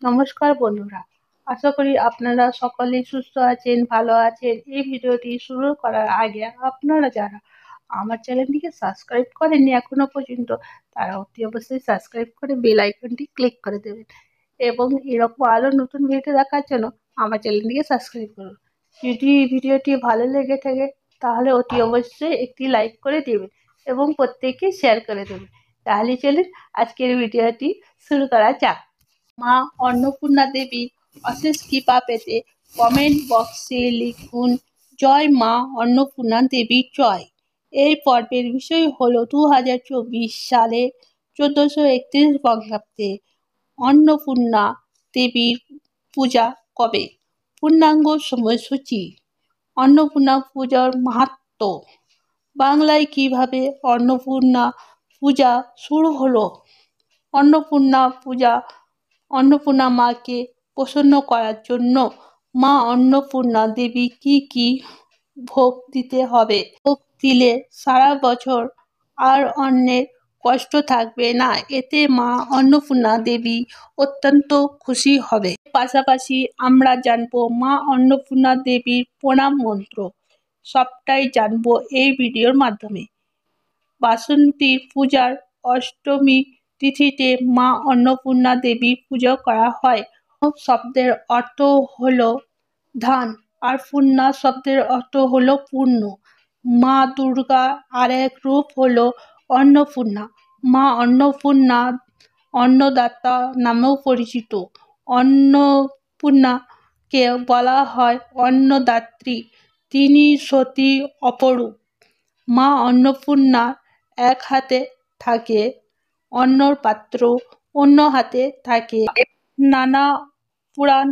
নমস্কার বন্ধুরা, আশা করি আপনারা সকলেই সুস্থ আছেন, ভালো আছেন। এই ভিডিওটি শুরু করার আগে আপনারা যারা আমার চ্যানেলটিকে সাবস্ক্রাইব করেননি এখনো পর্যন্ত, তারা অতি অবশ্যই সাবস্ক্রাইব করে বেল আইকনটি ক্লিক করে দেবেন এবং এরকম আরও নতুন ভিডিও দেখার জন্য আমার চ্যানেলটিকে সাবস্ক্রাইব করুন। যদি এই ভিডিওটি ভালো লেগে থাকে তাহলে অতি অবশ্যই একটি লাইক করে দেবেন এবং প্রত্যেককে শেয়ার করে দেবেন। তাহলে চলুন আজকের ভিডিওটি শুরু করা যাক। মা অন্নপূর্ণা দেবীর অশেষ কৃপা পেতে কমেন্ট বক্সে লিখুন জয় মা অন্নপূর্ণা দেবী জয়। এই পর্বের বিষয় হল 2024 সালে 1431 বঙ্গাব্দে অন্নপূর্ণা দেবীর পূজা কবে, পূর্ণাঙ্গ সময়সূচি, অন্নপূর্ণা পূজার মাহাত্ম্য, বাংলায় কিভাবে অন্নপূর্ণা পূজা শুরু হলো, অন্নপূর্ণা মাকে প্রসন্ন করার জন্য মা অন্নপূর্ণা দেবী কি ভোগ দিতে হবে, ভোগ দিলে সারা বছর আর অন্যের কষ্ট থাকবে না, এতে মা অন্নপূর্ণা দেবী অত্যন্ত খুশি হবে। পাশাপাশি আমরা জানবো মা অন্নপূর্ণা দেবীর প্রণাম মন্ত্র। সবটাই জানবো এই ভিডিওর মাধ্যমে। বাসন্তী পূজার অষ্টমী তিথিতে মা অন্নপূর্ণা দেবীর পুজো করা হয়। শব্দের অর্থ হলো ধান আর পূর্ণা শব্দের অর্থ হলো পূর্ণ। মা দুর্গা আর এক রূপ হলো অন্নপূর্ণা। মা অন্নপূর্ণা অন্নদাতা নামেও পরিচিত। অন্নপূর্ণাকে বলা হয় অন্নদাত্রী। তিনি সতী অপরূপ। মা অন্নপূর্ণার এক হাতে থাকে অন্নর পাত্র, অন্য হাতে থাকে। নানা পুরাণ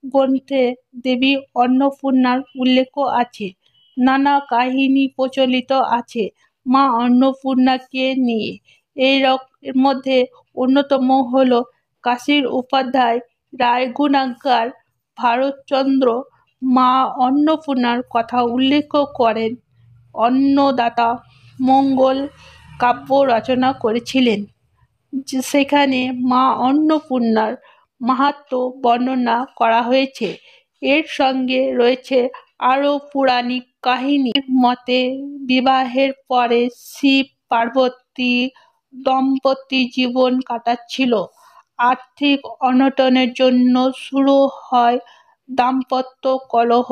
গ্রন্থে দেবী অন্নপূর্ণার উল্লেখ আছে, নানা কাহিনী প্রচলিত আছে মা অন্নপূর্ণাকে নিয়ে। এর মধ্যে অন্যতম হল কাশীর উপাধ্যায় রায়গুণাগার ভারতচন্দ্র মা অন্নপূর্ণার কথা উল্লেখ করেন। অন্নদাতা মঙ্গল কাব্য রচনা করেছিলেন, সেখানে মা অন্নপূর্ণার মাহাত্ম্য বর্ণনা করা হয়েছে। এর সঙ্গে রয়েছে আরও পৌরাণিক কাহিনী মতে বিবাহের পরে শিব পার্বতী দম্পতি জীবন কাটাচ্ছিল। আর্থিক অনটনের জন্য শুরু হয় দাম্পত্য কলহ।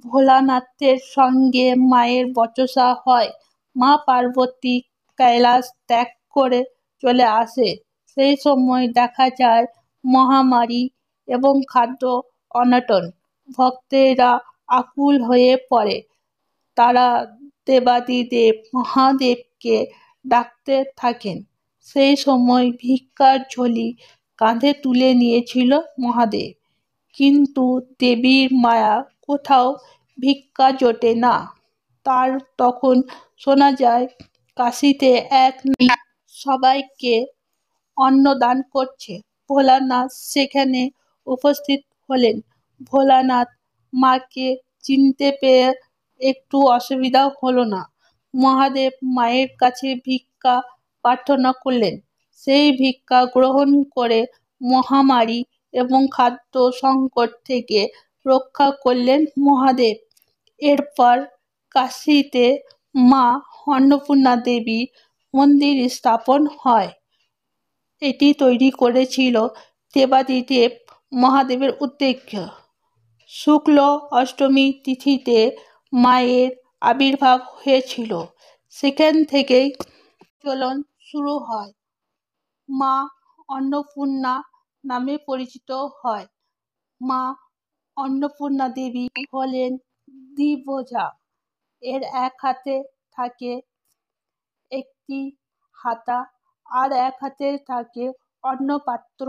ভোলানাথের সঙ্গে মায়ের বচসা হয়। মা পার্বতী কৈলাস ত্যাগ করে চলে আসে। সেই সময় দেখা যায় মহামারী এবং খাদ্য অনটন। ভক্তেরা আকুল হয়ে পড়ে। তারা দেবাদিদেব মহাদেবকে ডাকতে থাকেন। সেই সময় ভিক্ষার ঝুলি কাঁধে তুলে নিয়েছিল মহাদেব, কিন্তু দেবীর মায়া কোথাও ভিক্ষা জোটে না। তখন শোনা যায় কাশীতে এক নারী সবাইকে অন্নদান করছে। ভোলানাথ সেখানে উপস্থিত হলেন। ভোলানাথ মাকে চিনতে পেয়ে একটু অসুবিধা হলো না। মহাদেব মায়ের কাছে ভিক্ষা প্রার্থনা করলেন। সেই ভিক্ষা গ্রহণ করে মহামারী এবং খাদ্য সংকট থেকে রক্ষা করলেন মহাদেব। এরপর কাশীতে মা অন্নপূর্ণা দেবী মন্দির স্থাপন হয়। এটি তৈরি করেছিল দেবাদিদেব মহাদেবের উদ্দেশ্যে। শুক্ল অষ্টমী তিথিতে মায়ের আবির্ভাব হয়েছিল। সেখান থেকেই প্রচলন শুরু হয়। মা অন্নপূর্ণা নামে পরিচিত হয়। মা অন্নপূর্ণা দেবী হলেন দ্বিভুজা। এর এক হাতে থাকে একটি হাতা আর এক হাতে থাকে অন্নপাত্র।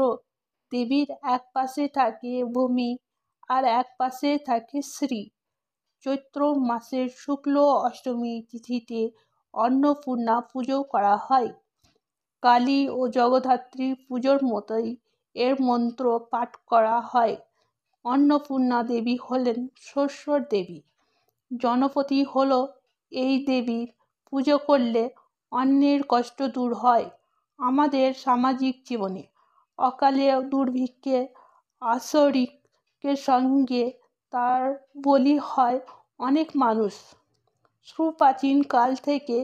দেবীর এক পাশে থাকে ভূমি আর এক পাশে থাকে শ্রী। চৈত্র মাসের শুক্ল অষ্টমী তিথিতে অন্নপূর্ণা পুজো করা হয়। কালী ও জগদ্ধাত্রী পুজোর মতোই এর মন্ত্র পাঠ করা হয়। অন্নপূর্ণা দেবী হলেন শস্যর দেবী। জনপতি হল এই দেবীর পুজো করলে অন্যের কষ্ট দূর হয়। আমাদের সামাজিক জীবনে অকালে দুর্ভিক্ষে আসরিকের সঙ্গে তার বলি হয় অনেক মানুষ। সুপ্রাচীন কাল থেকে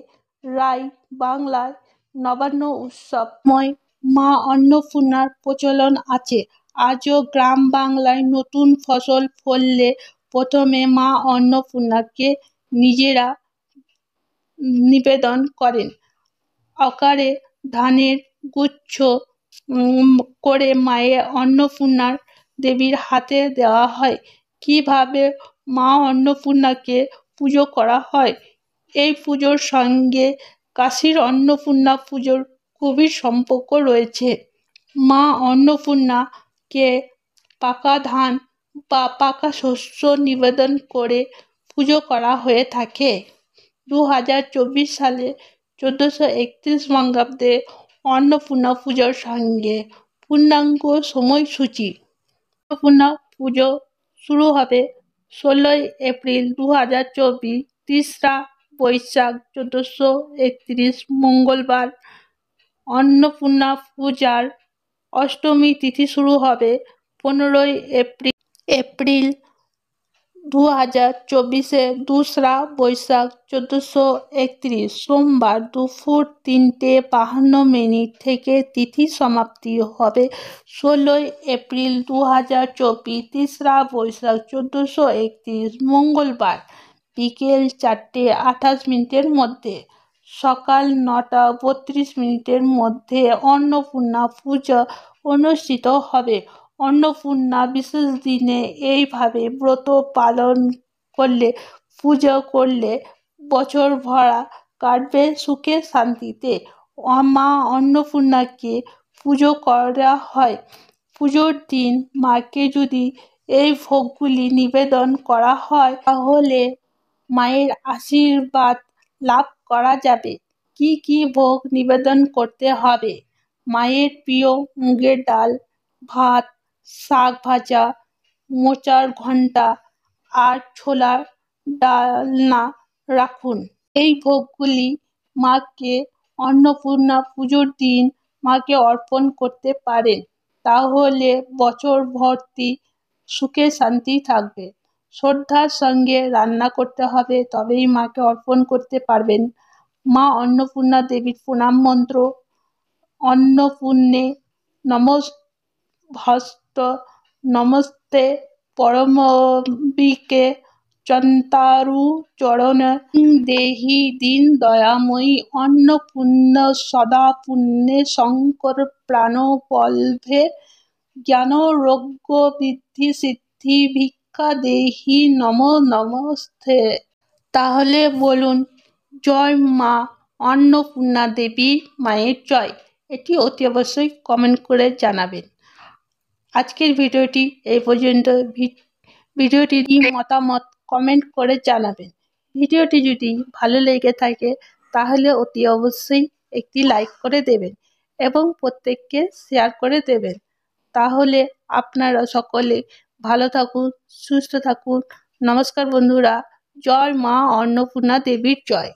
রাই বাংলায় নবান্ন উৎসবময় মা অন্নপূর্ণার প্রচলন আছে। আজও গ্রাম বাংলায় নতুন ফসল ফললে প্রথমে মা অন্নপূর্ণাকে নিজেরা নিবেদন করেন। আকারে ধানের গুচ্ছ করে মায়ের অন্নপূর্ণা দেবীর হাতে দেওয়া হয়। কিভাবে মা অন্নপূর্ণাকে পুজো করা হয়? এই পুজোর সঙ্গে কাশীর অন্নপূর্ণা পুজোর গভীর সম্পর্ক রয়েছে। মা অন্নপূর্ণাকে পাকা ধান বা পাকা শস্য নিবেদন করে পুজো করা হয়ে থাকে। 2024 সালে 1431 বঙ্গাব্দে অন্নপূর্ণা পুজোর সঙ্গে পূর্ণাঙ্গ সময়সূচি। অন্নপূর্ণা পুজো শুরু হবে 16ই এপ্রিল 2024, 3রা বৈশাখ 1431 মঙ্গলবার। অন্নপূর্ণা পূজার অষ্টমী তিথি শুরু হবে 15ই এপ্রিল 2024, 2রা বৈশাখ 1431 সোমবার দুপুর 3:52 থেকে তিথি সমাপ্তি হবে 16ই এপ্রিল 2024, 3রা বৈশাখ 1431 মঙ্গলবার বিকেল 4:28 মধ্যে। সকাল 9:32 মধ্যে অন্নপূর্ণা পুজো অনুষ্ঠিত হবে। অন্নপূর্ণা বিশেষ দিনে এইভাবে ব্রত পালন করলে, পুজো করলে বছর ভরা কাটবে সুখে শান্তিতে। মা অন্নপূর্ণাকে পুজো করা হয়। পুজোর দিন মাকে যদি এই ভোগগুলি নিবেদন করা হয় তাহলে মায়ের আশীর্বাদ লাভ করা যাবে। কি কি ভোগ নিবেদন করতে হবে? মায়ের প্রিয় মুগের ডাল, ভাত, শাক ভাজা, মোচার ঘণ্টা আর ছোলার ডালনা রাখুন। এই ভোগগুলি মাকে অন্নপূর্ণা পুজোর দিন মাকে অর্পণ করতে পারেন। তাহলে বছর ভর্তি সুখে শান্তি থাকবে। শ্রদ্ধার সঙ্গে রান্না করতে হবে, তবেই মাকে অর্পণ করতে পারবেন। মা অন্নপূর্ণা দেবীর প্রণাম মন্ত্র: অন্নপূর্ণে নমস্ভস্ত নমস্তে পরমবিকে চন্তারু চরণে দেহি দীন দয়াময়ী অন্নপূর্ণ সদা পুণ্যে শঙ্কর প্রাণ বল্ভে জ্ঞান রোগ্য বৃদ্ধি সিদ্ধি ভিক্ষা দেহি নমো নমস্তে। তাহলে বলুন, জয় মা অন্নপূর্ণা দেবী মায়ের জয়। এটি অতি অবশ্যই কমেন্ট করে জানাবেন। আজকের ভিডিওটি এই পর্যন্ত। ভিডিওটির মতামত কমেন্ট করে জানাবেন। ভিডিওটি যদি ভালো লেগে থাকে তাহলে অতি অবশ্যই একটি লাইক করে দেবেন এবং প্রত্যেককে শেয়ার করে দেবেন। তাহলে আপনারা সকলে ভালো থাকুন, সুস্থ থাকুন। নমস্কার বন্ধুরা। জয় মা অন্নপূর্ণা দেবীর জয়।